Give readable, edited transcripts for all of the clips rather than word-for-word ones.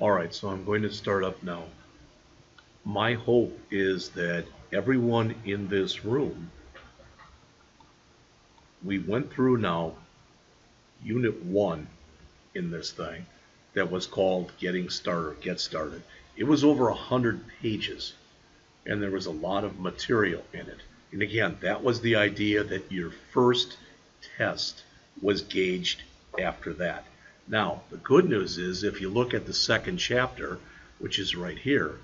Alright, so I'm going to start up now. My hope is that everyone in this room, we went through now Unit 1 in this thing that was called Get Started. It was over 100 pages, and there was a lot of material in it. And again, that was the idea that your first test was gauged after that. Now, the good news is if you look at the second chapter, which is right here,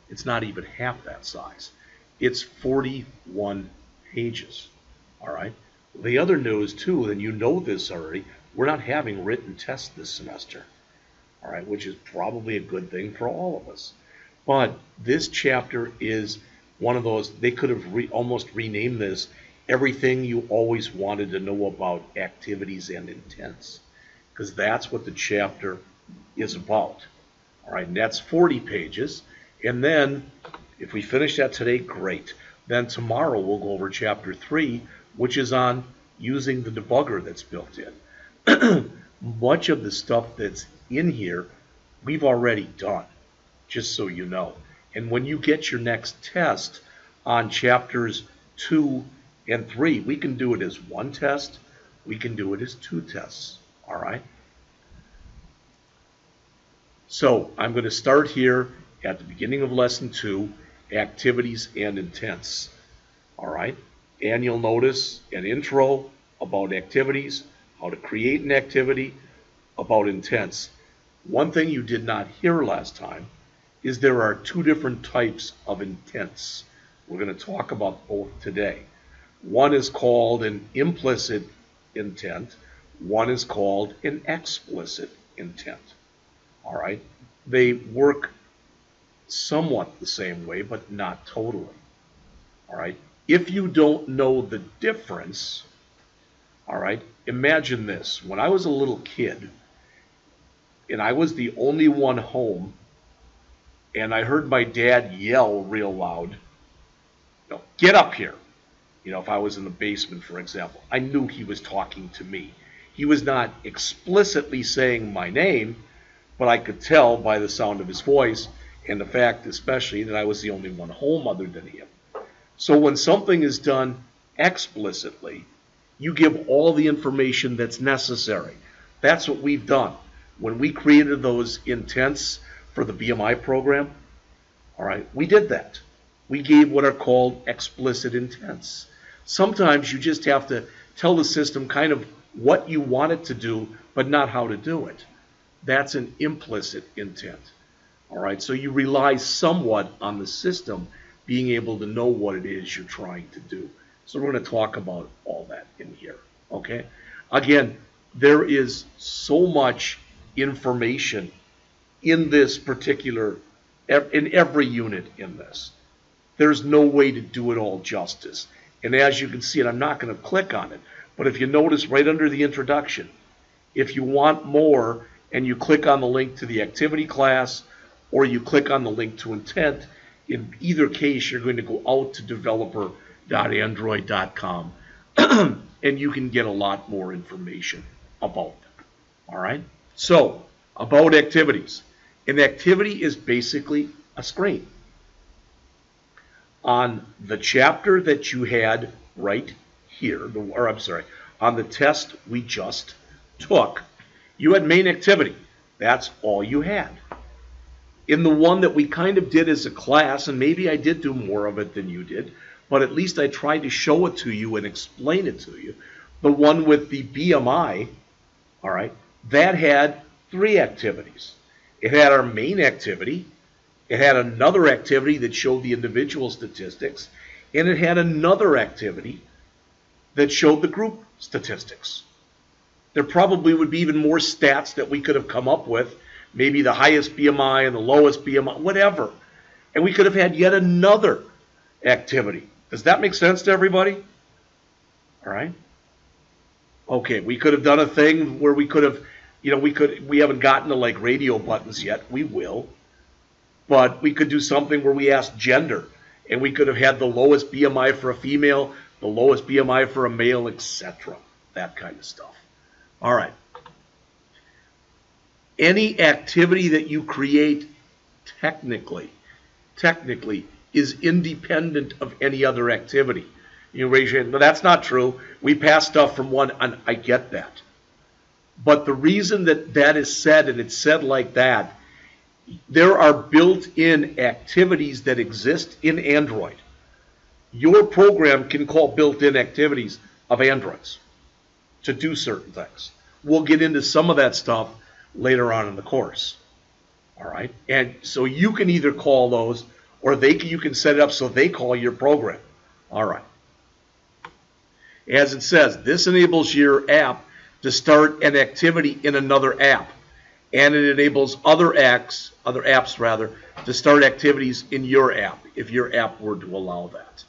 it's not even half that size. It's 41 pages. All right. The other news too, and you know this already, we're not having written tests this semester. All right, which is probably a good thing for all of us. But this chapter is one of those, they could have almost renamed this Everything You Always Wanted to Know About Activities and Intents, because that's what the chapter is about. All right, and that's 40 pages. And then, if we finish that today, great. Then tomorrow we'll go over chapter 3, which is on using the debugger that's built in. Much of the stuff that's in here, we've already done, just so you know. And when you get your next test on chapters 2 and 3, we can do it as one test, we can do it as 2 tests. All right. So I'm going to start here at the beginning of lesson 2, activities and intents. All right. And you'll notice an intro about activities, how to create an activity, about intents. One thing you did not hear last time is there are 2 different types of intents. We're going to talk about both today. One is called an implicit intent. One is called an explicit intent. All right? They work somewhat the same way, but not totally. All right? If you don't know the difference, all right, imagine this. When I was a little kid, and I was the only one home, and I heard my dad yell real loud, get up here. If I was in the basement, for example, I knew he was talking to me. He was not explicitly saying my name, but I could tell by the sound of his voice and the fact especially that I was the only one home other than him. So when something is done explicitly, you give all the information that's necessary. That's what we've done. When we created those intents for the BMI program, all right, we did that. We gave what are called explicit intents. Sometimes you just have to tell the system kind of what you want it to do, but not how to do it. That's an implicit intent. All right, so you rely somewhat on the system being able to know what it is you're trying to do. So we're going to talk about all that in here, okay? Again, there is so much information in this particular, in every unit in this. There's no way to do it all justice. And as you can see, and I'm not going to click on it, but if you notice right under the introduction, if you want more and you click on the link to the activity class or you click on the link to intent, in either case, you're going to go out to developer.android.com and you can get a lot more information about them. All right? So, about activities. An activity is basically a screen. On the chapter that you had right here, on the test we just took, you had main activity. That's all you had. In the one that we kind of did as a class, and maybe I did do more of it than you did, but at least I tried to show it to you and explain it to you. The one with the BMI, all right, that had 3 activities. It had our main activity, it had another activity that showed the individual statistics, and it had another activity that showed the group statistics. There probably would be even more stats that we could have come up with, maybe the highest BMI and the lowest BMI, whatever. And we could have had yet another activity. Does that make sense to everybody? All right. Okay, we could have done a thing where we could have, we haven't gotten to like radio buttons yet. We will. But we could do something where we asked gender, and we could have had the lowest BMI for a female, the lowest BMI for a male, etc. That kind of stuff. All right. Any activity that you create technically is independent of any other activity. You raise your hand, no, that's not true. We pass stuff from one, and I get that. But the reason that that is said, and it's said like that, there are built-in activities that exist in Android. Your program can call built-in activities of Androids to do certain things. We'll get into some of that stuff later on in the course. All right? And so you can either call those, or you can set it up so they call your program. All right. As it says, this enables your app to start an activity in another app. And it enables other apps to start activities in your app, if your app were to allow that.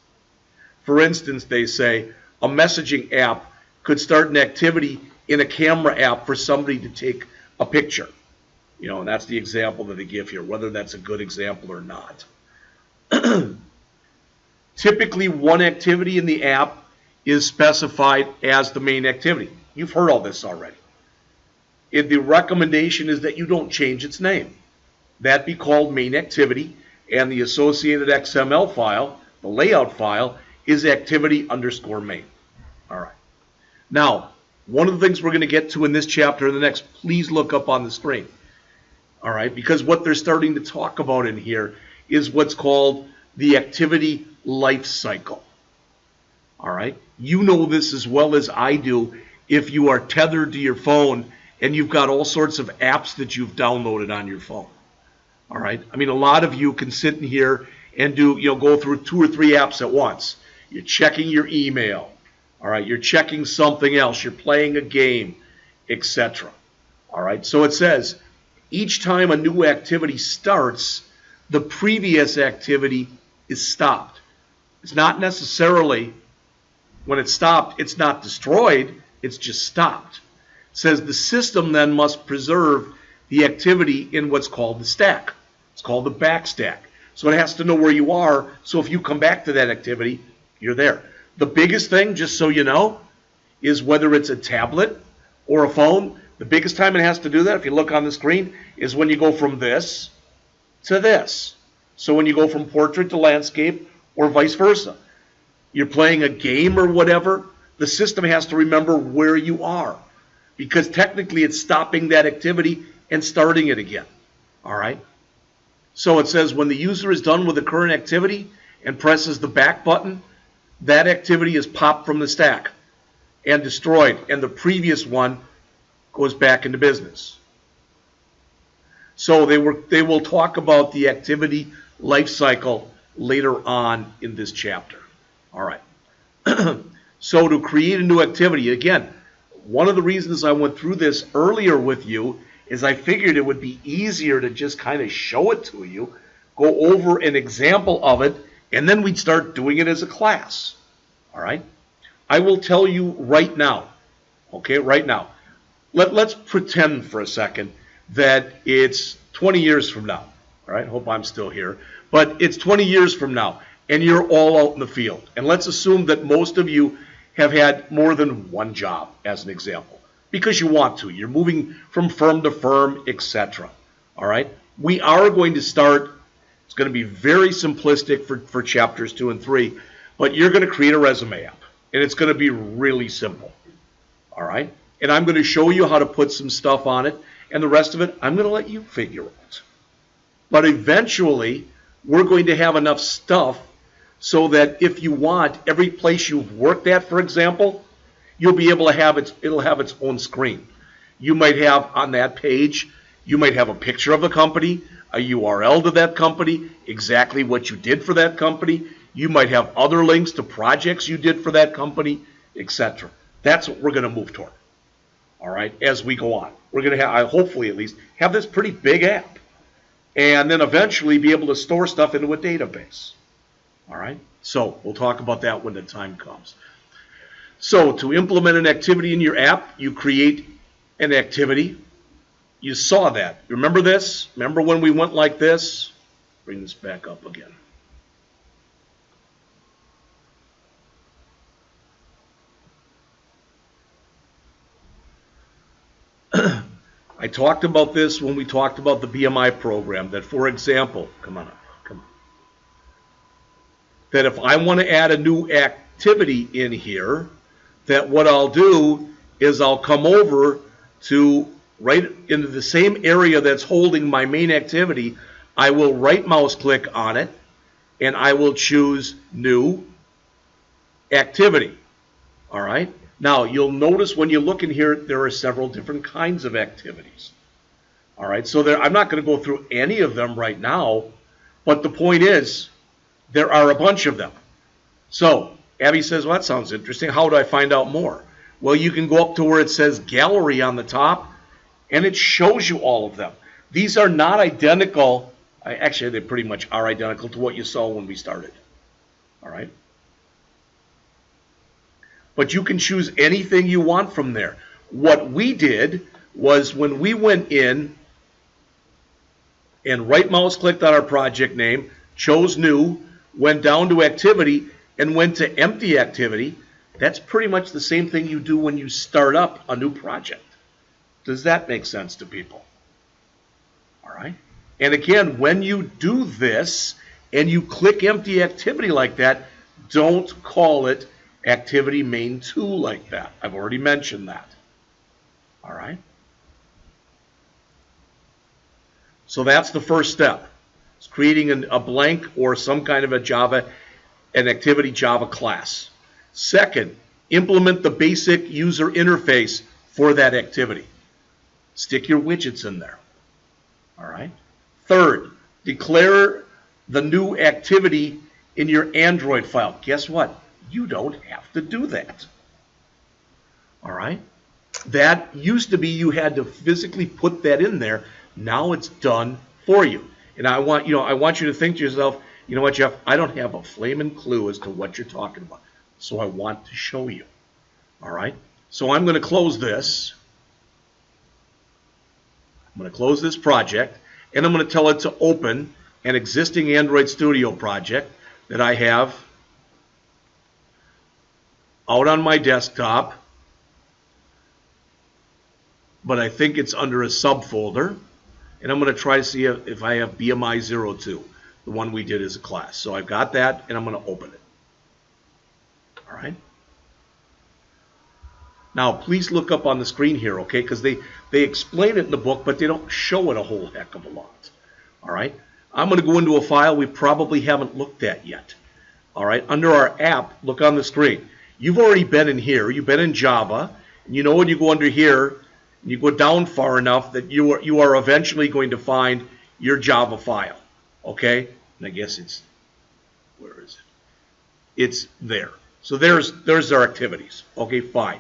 For instance, they say a messaging app could start an activity in a camera app for somebody to take a picture. You know, and that's the example that they give here, whether that's a good example or not. Typically, one activity in the app is specified as the main activity. You've heard all this already. The recommendation is that you don't change its name. That be called main activity, and the associated XML file, the layout file, is activity_main. All right. Now, one of the things we're going to get to in this chapter and the next, please look up on the screen. All right, because what they're starting to talk about in here is what's called the activity life cycle. All right, you know this as well as I do if you are tethered to your phone and you've got all sorts of apps that you've downloaded on your phone. All right, I mean, a lot of you can sit in here and go through 2 or 3 apps at once. You're checking your email. All right, you're checking something else. You're playing a game, etc. All right, so it says each time a new activity starts, the previous activity is stopped. It's not necessarily, when it's stopped, it's not destroyed, it's just stopped. It says the system then must preserve the activity in what's called the stack. It's called the back stack. So it has to know where you are, so if you come back to that activity, you're there. The biggest thing, just so you know, is whether it's a tablet or a phone, the biggest time it has to do that, if you look on the screen, is when you go from this to this. So when you go from portrait to landscape or vice versa. You're playing a game or whatever, the system has to remember where you are, because technically it's stopping that activity and starting it again. All right? So it says when the user is done with the current activity and presses the back button, that activity is popped from the stack and destroyed, and the previous one goes back into business. So they will talk about the activity life cycle later on in this chapter. All right. So to create a new activity, again, one of the reasons I went through this earlier with you is I figured it would be easier to just kind of show it to you, go over an example of it, and then we'd start doing it as a class. All right? I will tell you right now, okay, right now. Let's pretend for a second that it's 20 years from now. All right? Hope I'm still here. But it's 20 years from now, and you're all out in the field. And let's assume that most of you have had more than one job, as an example, because you want to. You're moving from firm to firm, etc. All right? We are going to start, it's going to be very simplistic for chapters 2 and 3, but you're going to create a resume app, and it's going to be really simple. All right? And I'm going to show you how to put some stuff on it, and the rest of it, I'm going to let you figure out. But eventually, we're going to have enough stuff so that if you want, every place you've worked at, for example, you'll be able to have it'll have its own screen. You might have on that page, you might have a picture of the company, a URL to that company, exactly what you did for that company. You might have other links to projects you did for that company, etc. That's what we're going to move toward. All right, as we go on. We're going to have, hopefully at least, have this pretty big app. And then eventually be able to store stuff into a database. All right, so we'll talk about that when the time comes. So to implement an activity in your app, you create an activity. You saw that. Remember this? Remember when we went like this? Bring this back up again. I talked about this when we talked about the BMI program, that for example, come on, that if I want to add a new activity in here, that what I'll do is I'll come over to right into the same area that's holding my main activity. I will right mouse click on it and I will choose new activity. All right. Now you'll notice when you look in here, there are several different kinds of activities. All right. So I'm not going to go through any of them right now, but the point is there are a bunch of them. So Abby says, well, that sounds interesting. How do I find out more? Well, you can go up to where it says gallery on the top, and it shows you all of them. These are not identical. Actually, they pretty much are identical to what you saw when we started. All right. But you can choose anything you want from there. What we did was when we went in and right mouse clicked on our project name, chose new, went down to activity, and went to empty activity, that's pretty much the same thing you do when you start up a new project. Does that make sense to people? All right. And again, when you do this and you click empty activity like that, don't call it activity main 2 like that. I've already mentioned that. All right. So that's the first step. It's creating a blank or some kind of an activity Java class. Second, implement the basic user interface for that activity. Stick your widgets in there. All right. Third, declare the new activity in your Android file. Guess what? You don't have to do that. All right. That used to be you had to physically put that in there. Now it's done for you. And I want you to think to yourself, you know what, Jeff? I don't have a flaming clue as to what you're talking about. So I want to show you. All right. So I'm going to close this. I'm going to close this project, and I'm going to tell it to open an existing Android Studio project that I have out on my desktop, but I think it's under a subfolder, and I'm going to try to see if I have BMI02, the one we did as a class. So I've got that, and I'm going to open it. All right. Now, please look up on the screen here, okay, because they explain it in the book, but they don't show it a whole heck of a lot. All right. I'm going to go into a file we probably haven't looked at yet. All right. Under our app, look on the screen. You've already been in here. You've been in Java. And you know when you go under here, and you go down far enough that you are eventually going to find your Java file. Okay? And I guess it's, where is it? It's there. So there's our activities. Okay, fine.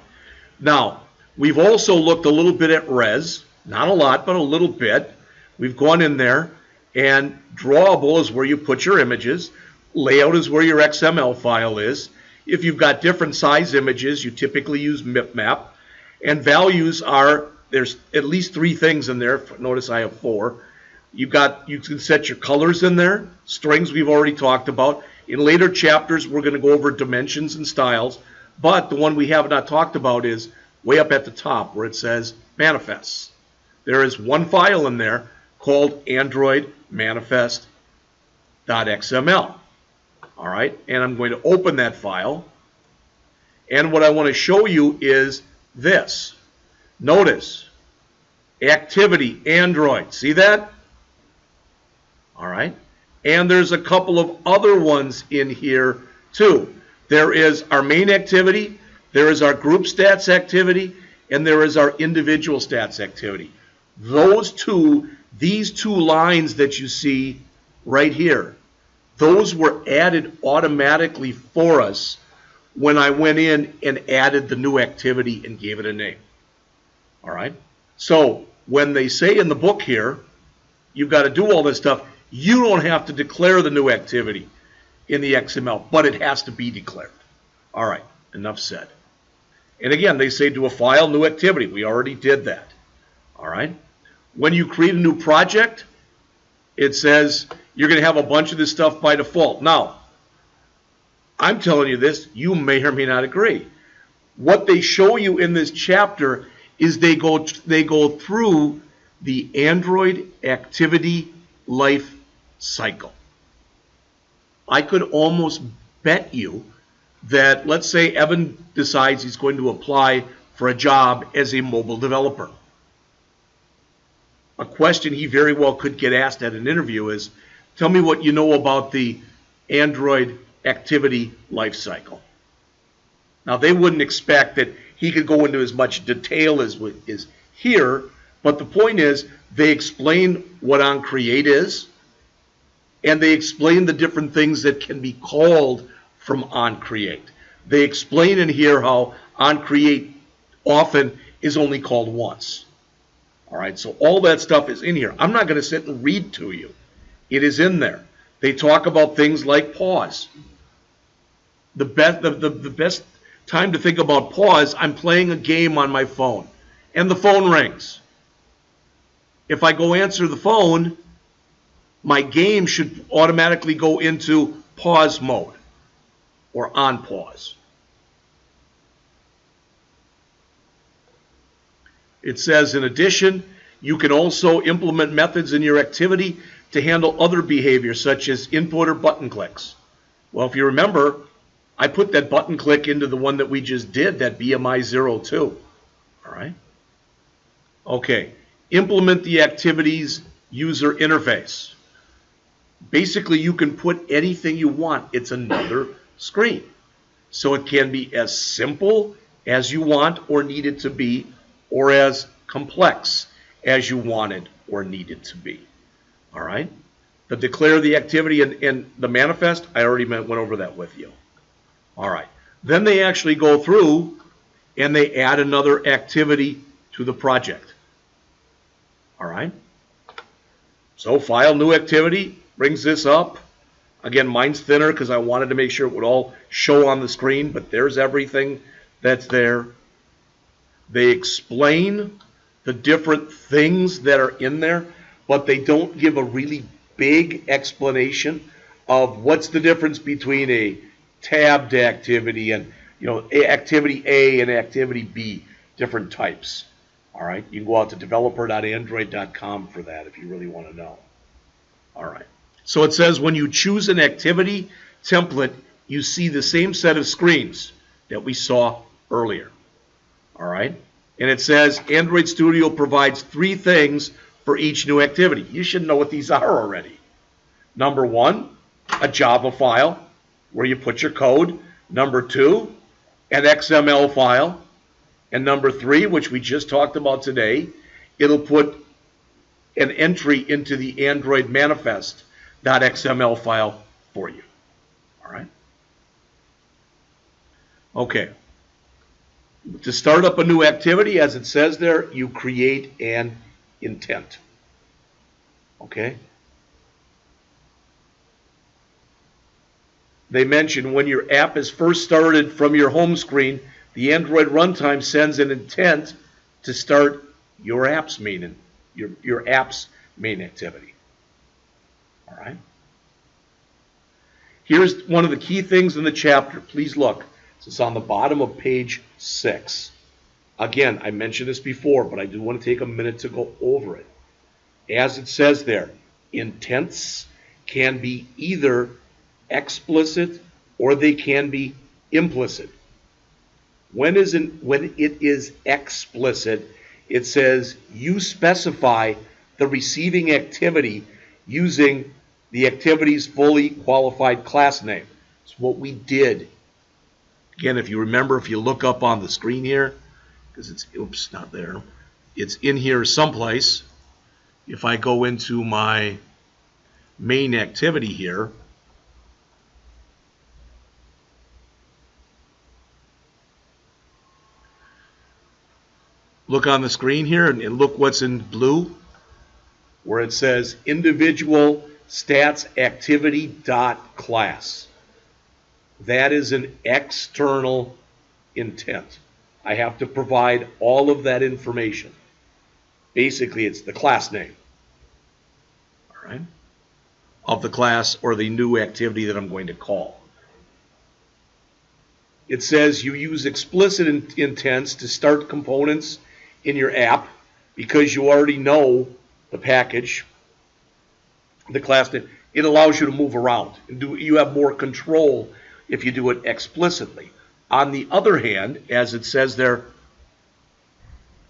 Now, we've also looked a little bit at res. Not a lot, but a little bit. We've gone in there, and drawable is where you put your images. Layout is where your XML file is. If you've got different size images, you typically use mipmap. And values are, there's at least 3 things in there. Notice I have 4. You can set your colors in there. Strings we've already talked about. In later chapters, we're going to go over dimensions and styles. But the one we have not talked about is way up at the top where it says manifests. There is one file in there called Android manifest.xml. All right, and I'm going to open that file. And what I want to show you is this. Notice, activity, Android. See that? All right. And there's a couple of other ones in here too. There is our main activity, there is our group stats activity, and there is our individual stats activity. These two lines that you see right here, those were added automatically for us when I went in and added the new activity and gave it a name. All right. So when they say in the book here, you've got to do all this stuff, you don't have to declare the new activity in the XML, but it has to be declared. All right. Enough said. And again, they say do a file, new activity. We already did that. All right. When you create a new project, it says you're going to have a bunch of this stuff by default. Now, I'm telling you this, you may or may not agree. What they show you in this chapter is they go through the Android activity life cycle. I could almost bet you that, let's say Evan decides he's going to apply for a job as a mobile developer. A question he very well could get asked at an interview is, tell me what you know about the Android activity life cycle. Now, they wouldn't expect that he could go into as much detail as is here, but the point is they explain what onCreate is, and they explain the different things that can be called from onCreate. They explain in here how onCreate often is only called once. All right, so all that stuff is in here. I'm not going to sit and read to you. It is in there. They talk about things like pause. The best time to think about pause, I'm playing a game on my phone, and the phone rings. If I go answer the phone, my game should automatically go into pause mode or on pause. It says, in addition, you can also implement methods in your activity to handle other behaviors such as input or button clicks. Well, if you remember, I put that button click into the one that we just did, that BMI02. All right? Okay. Implement the activities user interface. Basically, you can put anything you want. It's another screen. So it can be as simple as you want or need it to be, or as complex as you want it or need it to be. All right? The declare the activity and the manifest, I already went over that with you. All right. Then they actually go through and they add another activity to the project. All right? So file new activity, brings this up. Again, mine's thinner because I wanted to make sure it would all show on the screen, but there's everything that's there. They explain the different things that are in there, but they don't give a really big explanation of what's the difference between a tabbed activity and, activity A and activity B, different types. All right, you can go out to developer.android.com for that if you really want to know. All right, so it says when you choose an activity template, you see the same set of screens that we saw earlier. All right, and it says Android Studio provides 3 things for each new activity. You should know what these are already. Number 1, a Java file where you put your code. Number 2, an XML file. And number 3, which we just talked about today, it'll put an entry into the Android manifest.xml file for you. All right? Okay. To start up a new activity, as it says there, you create an intent. Okay? They mention when your app is first started from your home screen, the Android runtime sends an intent to start your app's main activity. All right? Here's one of the key things in the chapter. Please look. It's on the bottom of page 6. Again, I mentioned this before, but I do want to take a minute to go over it. As it says there, intents can be either explicit or they can be implicit. When it is explicit, it says you specify the receiving activity using the activity's fully qualified class name. It's what we did. Again, if you remember, if you look up on the screen here, because it's, oops, not there. It's in here someplace. If I go into my main activity here, look on the screen here and look what's in blue, where it says individual stats activity dot class. That is an external intent. I have to provide all of that information. Basically, it's the class name, all right, of the class or the new activity that I'm going to call. It says you use explicit intents to start components in your app because you already know the package, the class name. It allows you to move around and you have more control if you do it explicitly. On the other hand, as it says there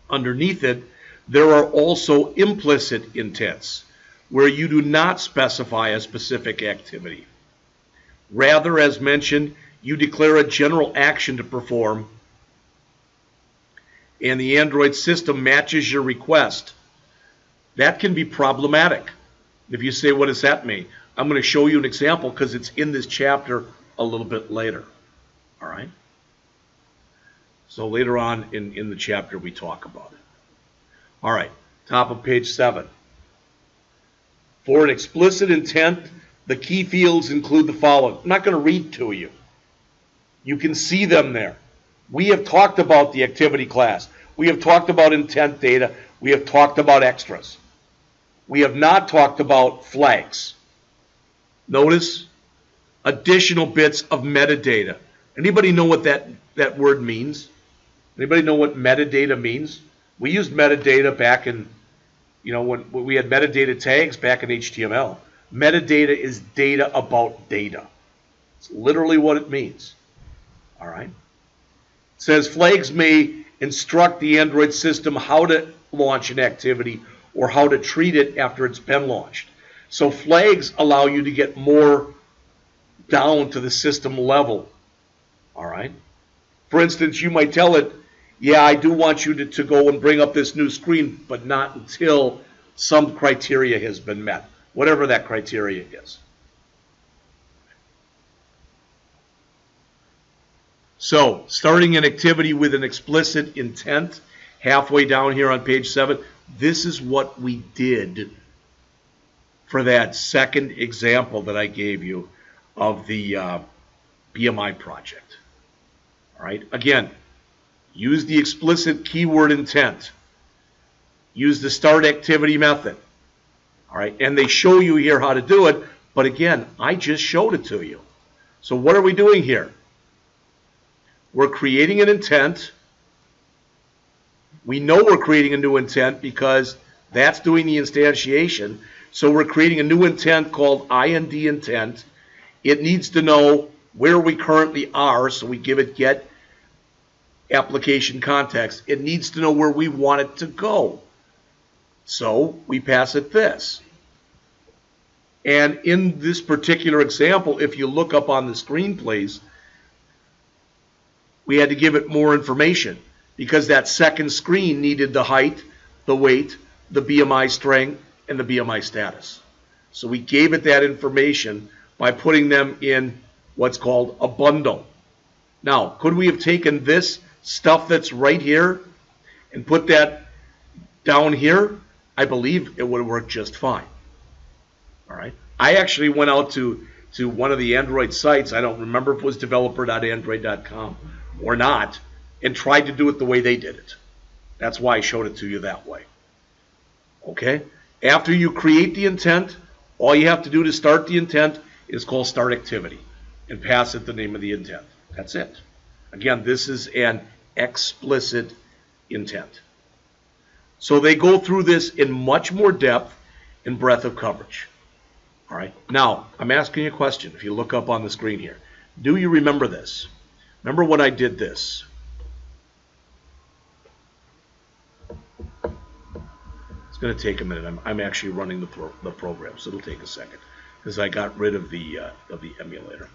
underneath it, there are also implicit intents where you do not specify a specific activity. Rather, as mentioned, you declare a general action to perform, and the Android system matches your request. That can be problematic. If you say, what does that mean? I'm going to show you an example because it's in this chapter a little bit later. All right? So later on in the chapter, we talk about it. All right, top of page 7. For an explicit intent, the key fields include the following. I'm not going to read to you. You can see them there. We have talked about the activity class. We have talked about intent data. We have talked about extras. We have not talked about flags. Notice additional bits of metadata. Anybody know what that word means? Anybody know what metadata means? We used metadata back in, when we had metadata tags back in HTML. Metadata is data about data. It's literally what it means. All right? It says flags may instruct the Android system how to launch an activity or how to treat it after it's been launched. So flags allow you to get more down to the system level. All right? For instance, you might tell it, yeah, I do want you to go and bring up this new screen, but not until some criteria has been met, whatever that criteria is. So, starting an activity with an explicit intent, halfway down here on page 7, this is what we did for that second example that I gave you of the BMI project. All right, again, use the explicit keyword intent. Use the start activity method. All right, and they show you here how to do it, but again, I just showed it to you. So what are we doing here? We're creating an intent. We know we're creating a new intent because that's doing the instantiation. So we're creating a new intent called IND intent. It needs to know where we currently are, so we give it get application context. It needs to know where we want it to go. So we pass it this. And in this particular example, if you look up on the screen, please, we had to give it more information because that second screen needed the height, the weight, the BMI strength, and the BMI status. So we gave it that information by putting them in what's called a bundle. Now, could we have taken this stuff that's right here and put that down here? I believe it would have worked just fine. All right. I actually went out to one of the Android sites. I don't remember if it was developer.android.com or not, and tried to do it the way they did it. That's why I showed it to you that way. Okay? After you create the intent, all you have to do to start the intent is call start activity and pass it the name of the intent. That's it. Again, this is an explicit intent. So they go through this in much more depth and breadth of coverage. All right. Now, I'm asking you a question. If you look up on the screen here, do you remember this? Remember when I did this? It's going to take a minute. I'm actually running the program, so it'll take a second because I got rid of the emulator.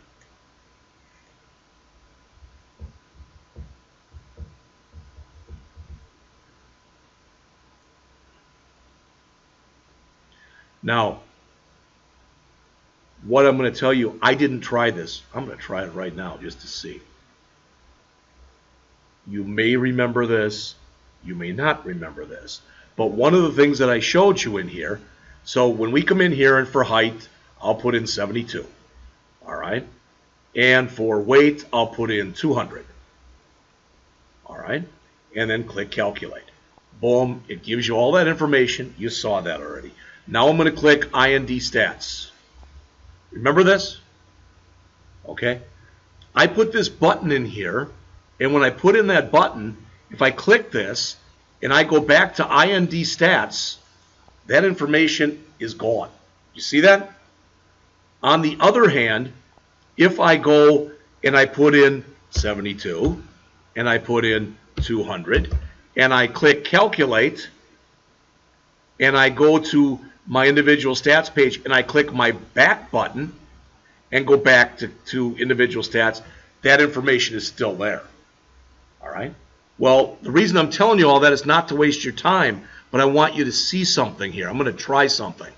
Now, what I'm going to tell you, I didn't try this. I'm going to try it right now just to see. You may remember this. You may not remember this. But one of the things that I showed you in here, so when we come in here and for height, I'll put in 72. All right? And for weight, I'll put in 200. All right? And then click calculate. Boom. It gives you all that information. You saw that already. Now I'm going to click IND stats. Remember this? Okay. I put this button in here, and when I put in that button, if I click this, and I go back to IND stats, that information is gone. You see that? On the other hand, if I go and I put in 72 and I put in 200 and I click calculate and I go to my individual stats page and I click my back button and go back to individual stats, that information is still there. All right? Well, the reason I'm telling you all that is not to waste your time, but I want you to see something here. I'm going to try something.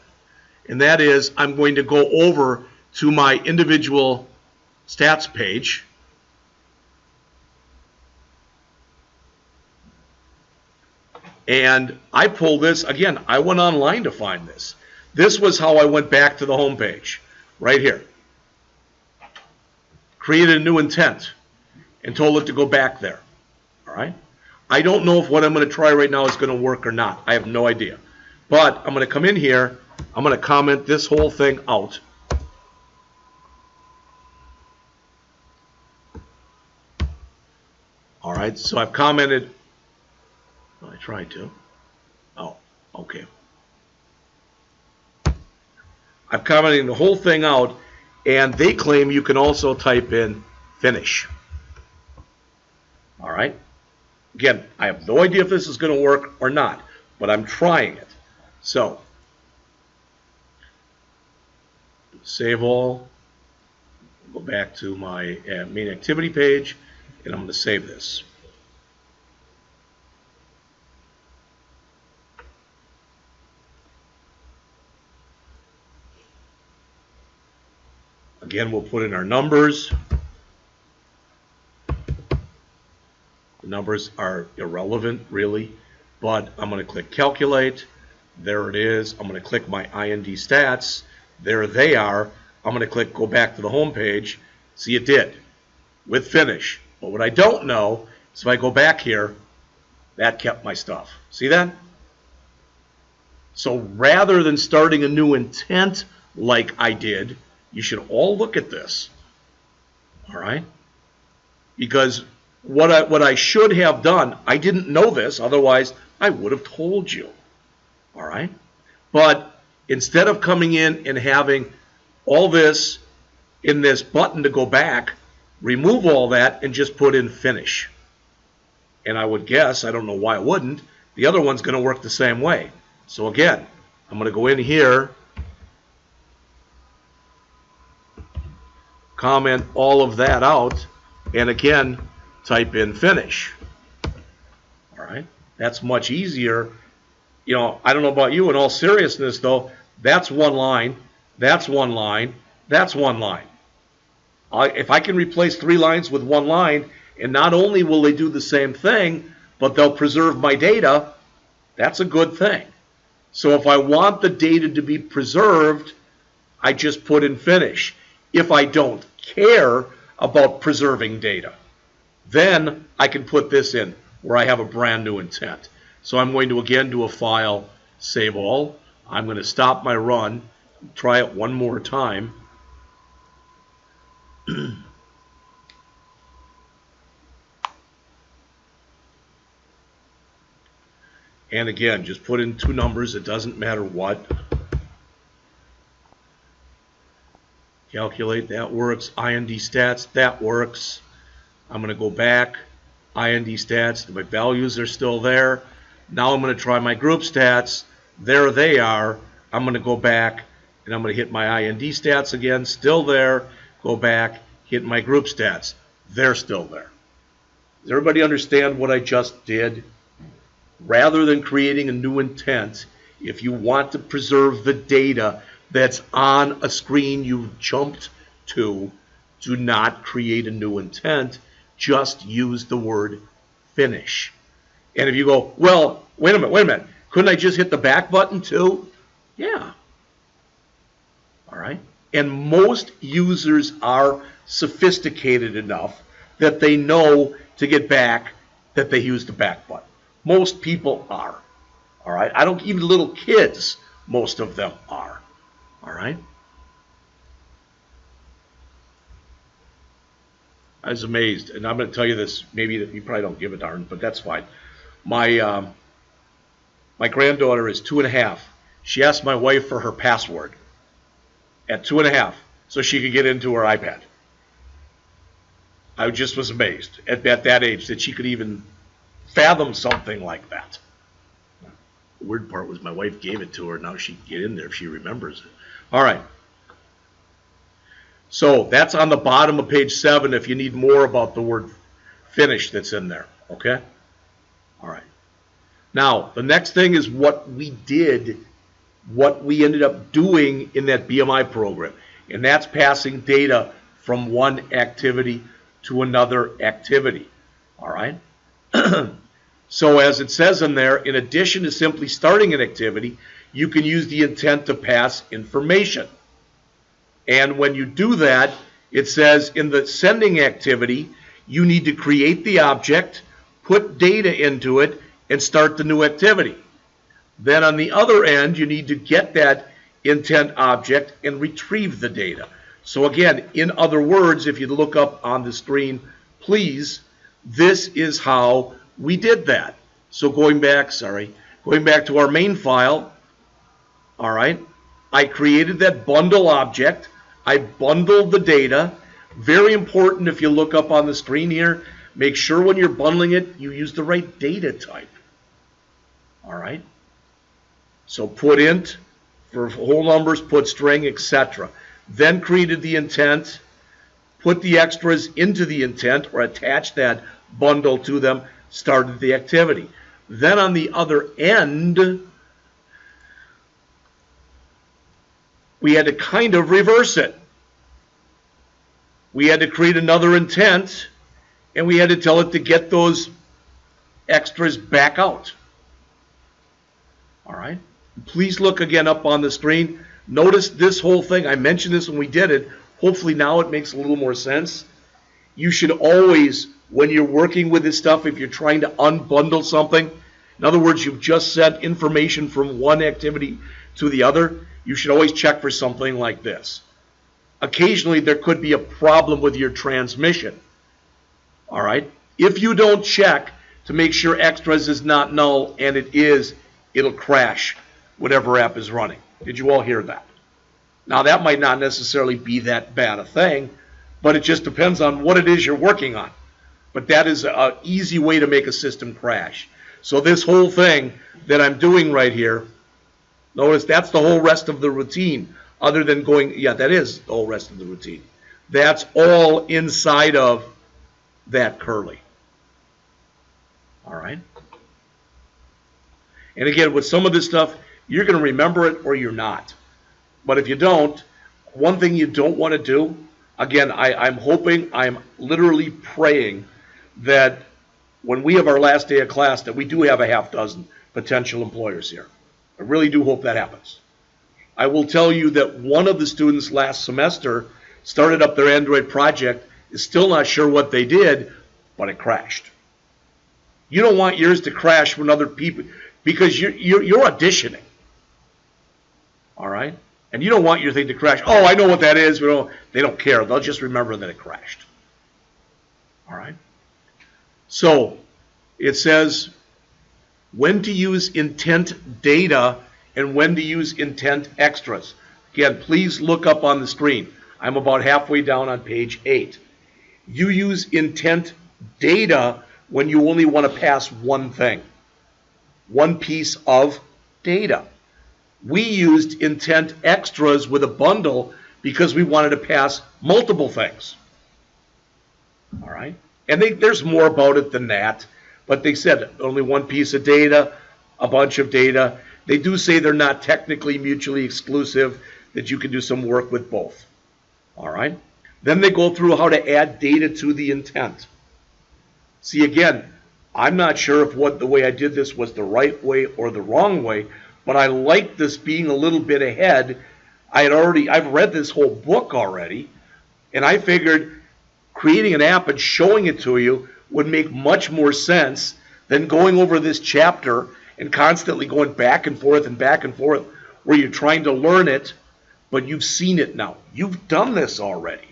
And that is, I'm going to go over to my individual stats page. And I pull this, again, I went online to find this. This was how I went back to the home page, right here. Created a new intent and told it to go back there. All right? I don't know if what I'm going to try right now is going to work or not. I have no idea. But I'm going to come in here. I'm going to comment this whole thing out. All right, so I've commented. Well, I tried to. Oh, okay. I'm commenting the whole thing out, and they claim you can also type in finish. All right. Again, I have no idea if this is going to work or not, but I'm trying it. So, save all, go back to my main activity page, and I'm going to save this. Again, we'll put in our numbers. The numbers are irrelevant, really, but I'm going to click calculate. There it is. I'm going to click my IND stats. There they are. I'm going to click go back to the home page. See, it did with finish. But what I don't know is if I go back here, that kept my stuff. See that? So rather than starting a new intent like I did, you should all look at this. All right? Because what I should have done, I didn't know this, otherwise I would have told you. All right? But instead of coming in and having all this in this button to go back, remove all that and just put in finish. And I would guess, I don't know why it wouldn't, the other one's going to work the same way. So again, I'm going to go in here, comment all of that out, and again, type in finish. All right, that's much easier. You know, I don't know about you, in all seriousness though, that's one line, that's one line, that's one line. If I can replace 3 lines with 1 line, and not only will they do the same thing, but they'll preserve my data, that's a good thing. So if I want the data to be preserved, I just put in finish. If I don't care about preserving data, then I can put this in where I have a brand new intent. So I'm going to again do a file, save all. I'm going to stop my run, try it one more time. And again, just put in 2 numbers, it doesn't matter what. Calculate, that works. IND stats, that works. I'm going to go back. IND stats, my values are still there. Now I'm going to try my group stats. There they are. I'm going to go back and I'm going to hit my IND stats again, still there. Go back, hit my group stats. They're still there. Does everybody understand what I just did? Rather than creating a new intent, if you want to preserve the data that's on a screen you've jumped to, do not create a new intent. Just use the word finish. And if you go, well, wait a minute, couldn't I just hit the back button too? Yeah. All right. And most users are sophisticated enough that they know to get back that they use the back button. Most people are. All right. I don't, even little kids, most of them are. All right. I was amazed, and I'm going to tell you this. Maybe you probably don't give a darn, but that's fine. My My granddaughter is 2.5. She asked my wife for her password at 2.5 so she could get into her iPad. I just was amazed at that age that she could even fathom something like that. The weird part was my wife gave it to her. Now she can get in there if she remembers it. All right. So that's on the bottom of page 7 if you need more about the word finish that's in there. Okay? All right. Now, the next thing is what we did, what we ended up doing in that BMI program. And that's passing data from one activity to another activity. All right? So as it says in there, in addition to simply starting an activity, you can use the intent to pass information. And when you do that, it says in the sending activity, you need to create the object, put data into it, and start the new activity. Then on the other end, you need to get that intent object and retrieve the data. So again, in other words, if you look up on the screen, please, this is how we did that. So going back to our main file, all right, I created that bundle object. I bundled the data. Very important if you look up on the screen here, make sure when you're bundling it, you use the right data type. All right. So put int for whole numbers, put string, etc. Then created the intent, put the extras into the intent or attach that bundle to them, started the activity. Then on the other end, we had to kind of reverse it. We had to create another intent, and we had to tell it to get those extras back out. All right? Please look again up on the screen. Notice this whole thing. I mentioned this when we did it. Hopefully now it makes a little more sense. You should always, when you're working with this stuff, if you're trying to unbundle something, in other words, you've just sent information from one activity to the other, you should always check for something like this. Occasionally there could be a problem with your transmission. All right? If you don't check to make sure extras is not null, and it is, it'll crash whatever app is running. Did you all hear that? Now that might not necessarily be that bad a thing, but it just depends on what it is you're working on. But that is an easy way to make a system crash. So this whole thing that I'm doing right here, notice that's the whole rest of the routine, other than going, yeah, that is the whole rest of the routine. That's all inside of that curly. All right? And again, with some of this stuff, you're going to remember it or you're not. But if you don't, one thing you don't want to do, again, I'm hoping, I'm literally praying that when we have our last day of class that we do have a half dozen potential employers here. I really do hope that happens. I will tell you that one of the students last semester started up their Android project, is still not sure what they did, but it crashed. You don't want yours to crash when other people, because you're auditioning. All right? And you don't want your thing to crash. Oh, I know what that is. They don't care. They'll just remember that it crashed. All right? So it says when to use intent data and when to use intent extras. Again, please look up on the screen. I'm about halfway down on page 8. You use intent data when you only want to pass one thing, one piece of data. We used intent extras with a bundle because we wanted to pass multiple things. All right? And there's more about it than that, but they said only one piece of data, a bunch of data. They do say they're not technically mutually exclusive, that you can do some work with both. All right? Then they go through how to add data to the intent. See, again, I'm not sure if the way I did this was the right way or the wrong way, but I like this being a little bit ahead. I've read this whole book already, and I figured creating an app and showing it to you would make much more sense than going over this chapter and constantly going back and forth where you're trying to learn it, but you've seen it now. You've done this already.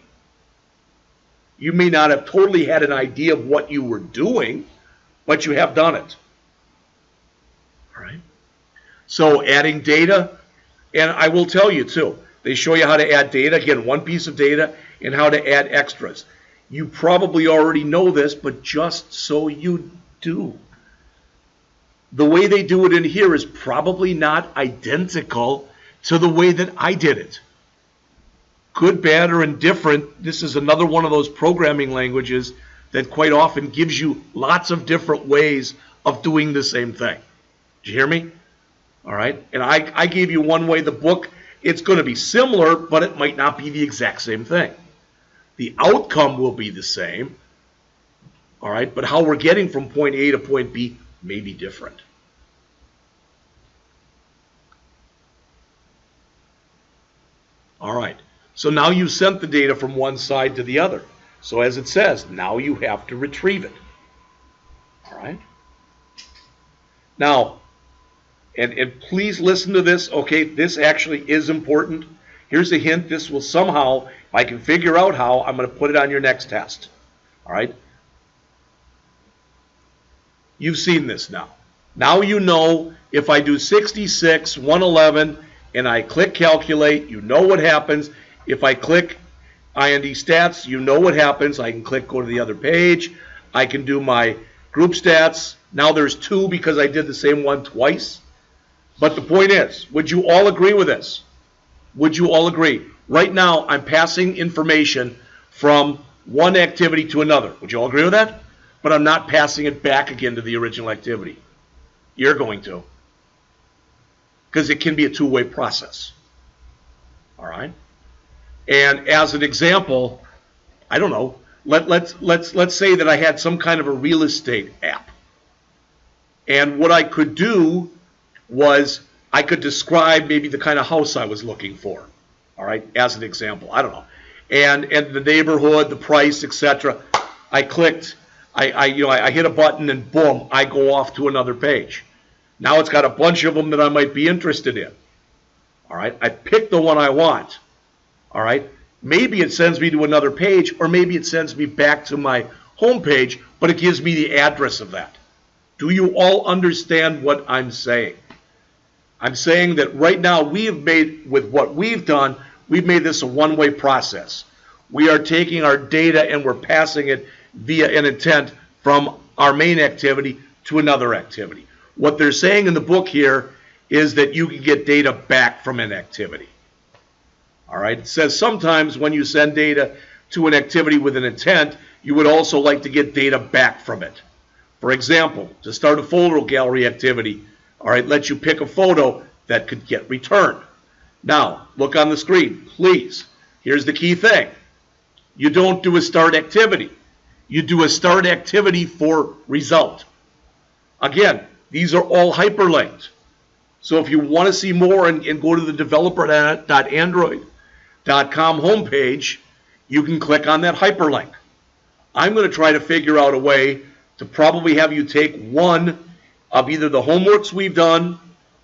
You may not have totally had an idea of what you were doing, but you have done it. All right? So adding data, and I will tell you too, they show you how to add data, again, one piece of data, and how to add extras. You probably already know this, but just so you do. The way they do it in here is probably not identical to the way that I did it. Good, bad, or indifferent, this is another one of those programming languages that quite often gives you lots of different ways of doing the same thing. Did you hear me? All right. And I gave you one way. The book, it's going to be similar, but it might not be the exact same thing. The outcome will be the same. All right. But how we're getting from point A to point B may be different. All right. So now you sent the data from one side to the other. So as it says, now you have to retrieve it. All right. Now, and please listen to this. Okay, this actually is important. Here's a hint. This will somehow, if I can figure out how, I'm going to put it on your next test. All right. You've seen this now. Now you know if I do 66, 111, and I click calculate, you know what happens. If I click IND stats, you know what happens. I can click go to the other page. I can do my group stats. Now there's two because I did the same one twice. But the point is, would you all agree with this? Would you all agree? Right now, I'm passing information from one activity to another. Would you all agree with that? But I'm not passing it back again to the original activity. You're going to. Because it can be a two-way process. All right? And as an example, I don't know, let's say that I had some kind of a real estate app. And what I could do was I could describe maybe the kind of house I was looking for. All right, as an example, I don't know. And the neighborhood, the price, etc. I clicked, I hit a button and boom, I go off to another page. Now it's got a bunch of them that I might be interested in. All right, I pick the one I want. All right, maybe it sends me to another page, or maybe it sends me back to my home page, but it gives me the address of that. Do you all understand what I'm saying? I'm saying that right now we have made, with what we've done, we've made this a one-way process. We are taking our data and we're passing it via an intent from our main activity to another activity. What they're saying in the book here is that you can get data back from an activity. All right, it says sometimes when you send data to an activity with an intent, you would also like to get data back from it. For example, to start a photo gallery activity, all right, let you pick a photo that could get returned. Now, look on the screen, please. Here's the key thing. You don't do a start activity. You do a start activity for result. Again, these are all hyperlinked. So if you want to see more and go to the developer.android.com homepage, you can click on that hyperlink. I'm going to try to figure out a way to probably have you take one of either the homeworks we've done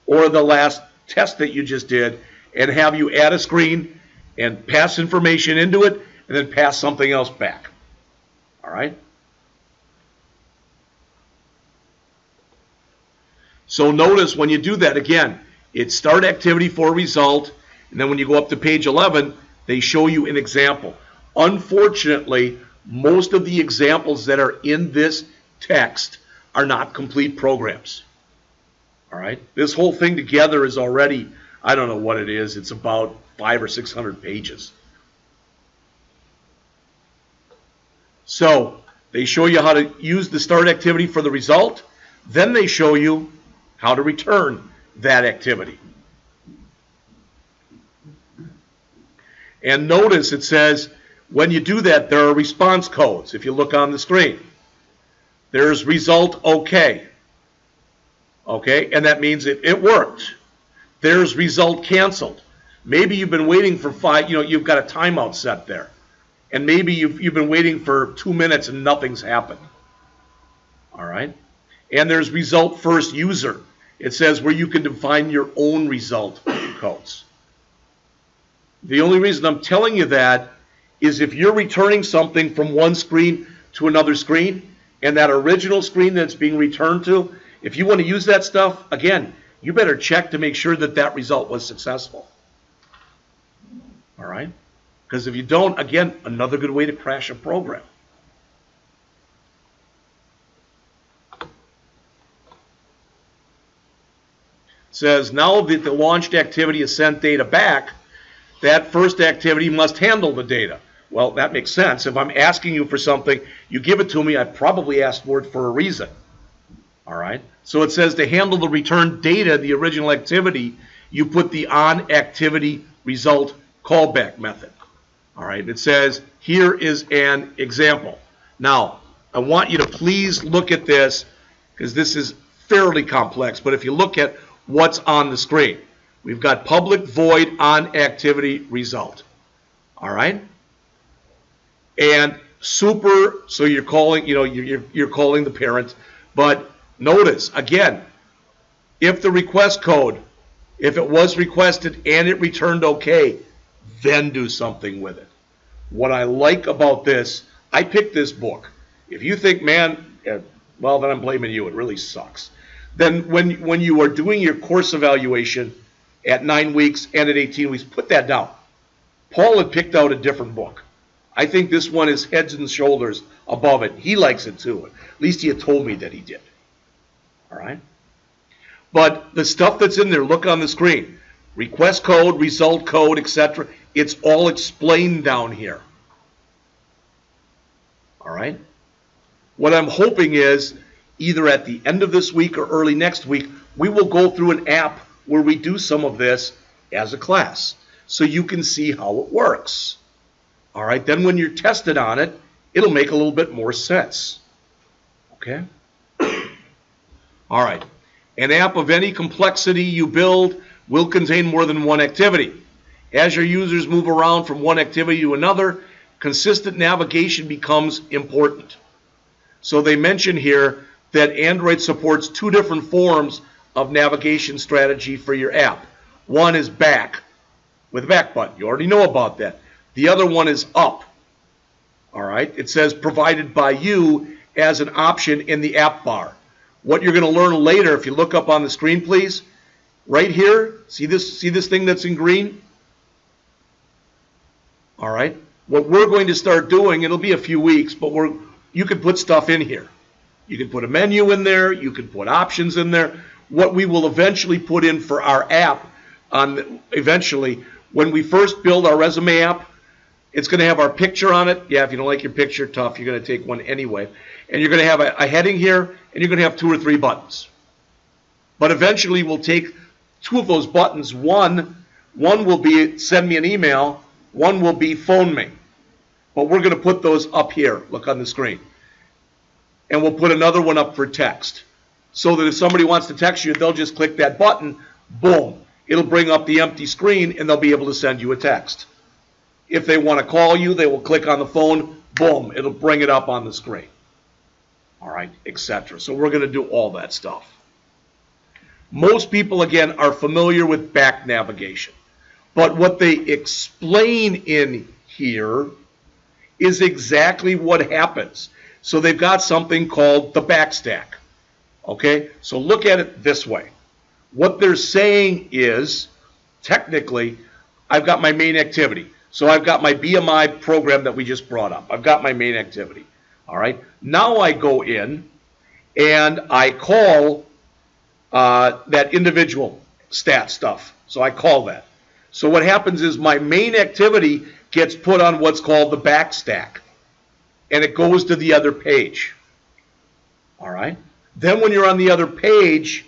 or the last test that you just did and have you add a screen and pass information into it and then pass something else back. All right? So notice when you do that, again, it's start activity for result, and then when you go up to page 11, they show you an example. Unfortunately, most of the examples that are in this text are not complete programs. All right? This whole thing together is already, I don't know what it is, it's about 500 or 600 pages. So they show you how to use the start activity for the result, then they show you how to return that activity. And notice it says when you do that, there are response codes. If you look on the screen, there's result OK. Okay, and that means it worked. There's result canceled. Maybe you've been waiting for you've got a timeout set there. And maybe you've been waiting for 2 minutes and nothing's happened. All right? And there's result first user. It says where you can define your own result codes. The only reason I'm telling you that is if you're returning something from one screen to another screen, and that original screen that's being returned to, if you want to use that stuff, again, you better check to make sure that that result was successful. All right? Because if you don't, again, another good way to crash a program. Says now that the launched activity has sent data back, that first activity must handle the data. Well, that makes sense. If I'm asking you for something, you give it to me, I probably asked for it for a reason. All right? So it says to handle the returned data, the original activity, you put the on activity result callback method. All right? It says here is an example. Now, I want you to please look at this because this is fairly complex, but if you look at what's on the screen, we've got public void on activity result. All right? And super, so you're calling, you're calling the parent, but notice, again, if the request code, if it was requested and it returned okay, then do something with it. What I like about this, I picked this book. If you think, man, well, then I'm blaming you. It really sucks. Then when you are doing your course evaluation at 9 weeks and at 18 weeks, put that down. Paul had picked out a different book. I think this one is heads and shoulders above it. He likes it too. At least he had told me that he did. All right? But the stuff that's in there, look on the screen. Request code, result code, etc. It's all explained down here. All right? What I'm hoping is either at the end of this week or early next week, we will go through an app where we do some of this as a class so you can see how it works. All right, then when you're tested on it, it'll make a little bit more sense. Okay? All right. An app of any complexity you build will contain more than one activity. As your users move around from one activity to another, consistent navigation becomes important. So they mention here that Android supports 2 different forms of navigation strategy for your app. One is back, with a back button. You already know about that. The other one is up. All right? It says provided by you as an option in the app bar. What you're going to learn later, if you look up on the screen, please, right here, see this thing that's in green? All right? What we're going to start doing, it'll be a few weeks, but you can put stuff in here. You can put a menu in there. You can put options in there. What we will eventually put in for our app, when we first build our resume app, it's going to have our picture on it. Yeah, if you don't like your picture, tough. You're going to take one anyway. And you're going to have a heading here, and you're going to have 2 or 3 buttons. But eventually, we'll take 2 of those buttons. One will be send me an email. One will be phone me. But we're going to put those up here. Look on the screen. And we'll put another one up for text. So that if somebody wants to text you, they'll just click that button. Boom. It'll bring up the empty screen, and they'll be able to send you a text. If they want to call you, they will click on the phone. Boom. It'll bring it up on the screen. All right, etc. So we're going to do all that stuff. Most people, again, are familiar with back navigation. But what they explain in here is exactly what happens. So they've got something called the backstack. Okay, so look at it this way. What they're saying is, technically, I've got my main activity. So I've got my BMI program that we just brought up. I've got my main activity. All right. Now I go in and I call that individual stat stuff. So I call that. So what happens is my main activity gets put on what's called the backstack. And it goes to the other page. All right. Then when you're on the other page,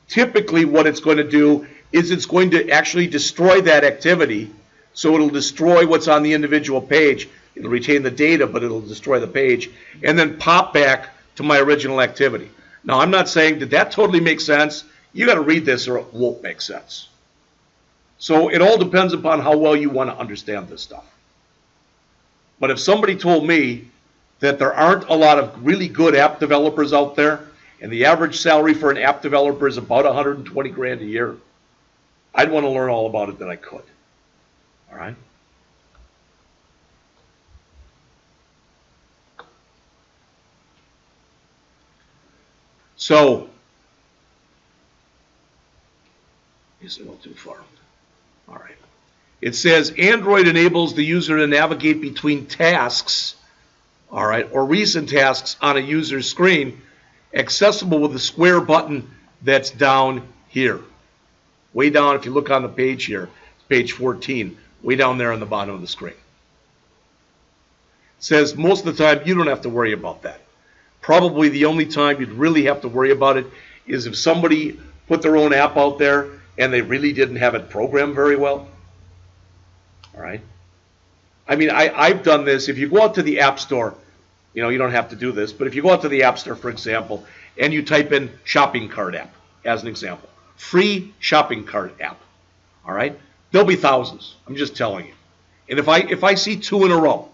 typically what it's going to do is it's going to actually destroy that activity. So it'll destroy what's on the individual page. It'll retain the data, but it'll destroy the page. And then pop back to my original activity. Now, I'm not saying, did that totally make sense? You got to read this or it won't make sense. So it all depends upon how well you want to understand this stuff. But if somebody told me that there aren't a lot of really good app developers out there, and the average salary for an app developer is about 120 grand a year, I'd want to learn all about it that I could. All right? So Is it a little too far? All right. It says Android enables the user to navigate between tasks, all right, or recent tasks on a user's screen, accessible with the square button that's down here. Way down, if you look on the page here, page 14, way down there on the bottom of the screen. It says most of the time you don't have to worry about that. Probably the only time you'd really have to worry about it is if somebody put their own app out there and they really didn't have it programmed very well. All right. I mean, I've done this. If you go out to the App Store, you know, you don't have to do this, but if you go out to the App Store, for example, and you type in shopping cart app, as an example, free shopping cart app, all right, there'll be thousands. I'm just telling you. And if I see two in a row,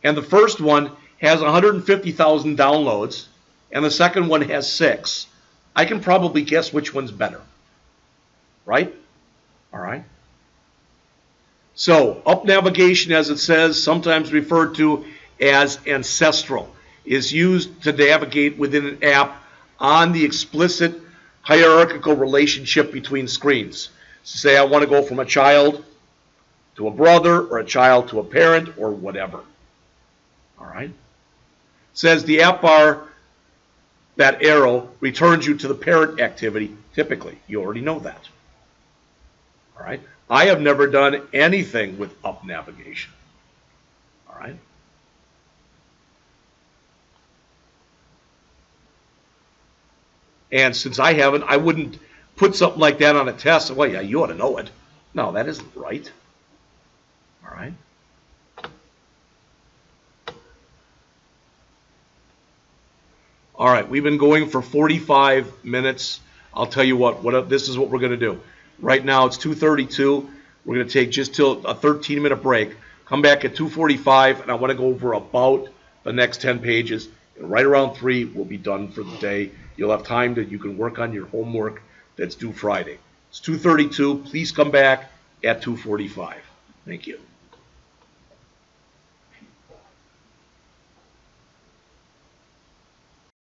and the first one has 150,000 downloads, and the second one has 6, I can probably guess which one's better, right? All right. So, up navigation, as it says, sometimes referred to as ancestral, is used to navigate within an app on the explicit hierarchical relationship between screens. So say I want to go from a child to a brother, or a child to a parent, or whatever. All right? It says the app bar, that arrow, returns you to the parent activity, typically. You already know that. All right? I have never done anything with up navigation. All right? And since I haven't, I wouldn't put something like that on a test. Well, yeah, you ought to know it. No, that isn't right. All right? All right, we've been going for 45 minutes. I'll tell you what this is what we're going to do. Right now it's 2:32. We're going to take just till a 13-minute break. Come back at 2:45, and I want to go over about the next 10 pages. And right around 3, we'll be done for the day. You'll have time you can work on your homework that's due Friday. It's 2:32. Please come back at 2:45. Thank you.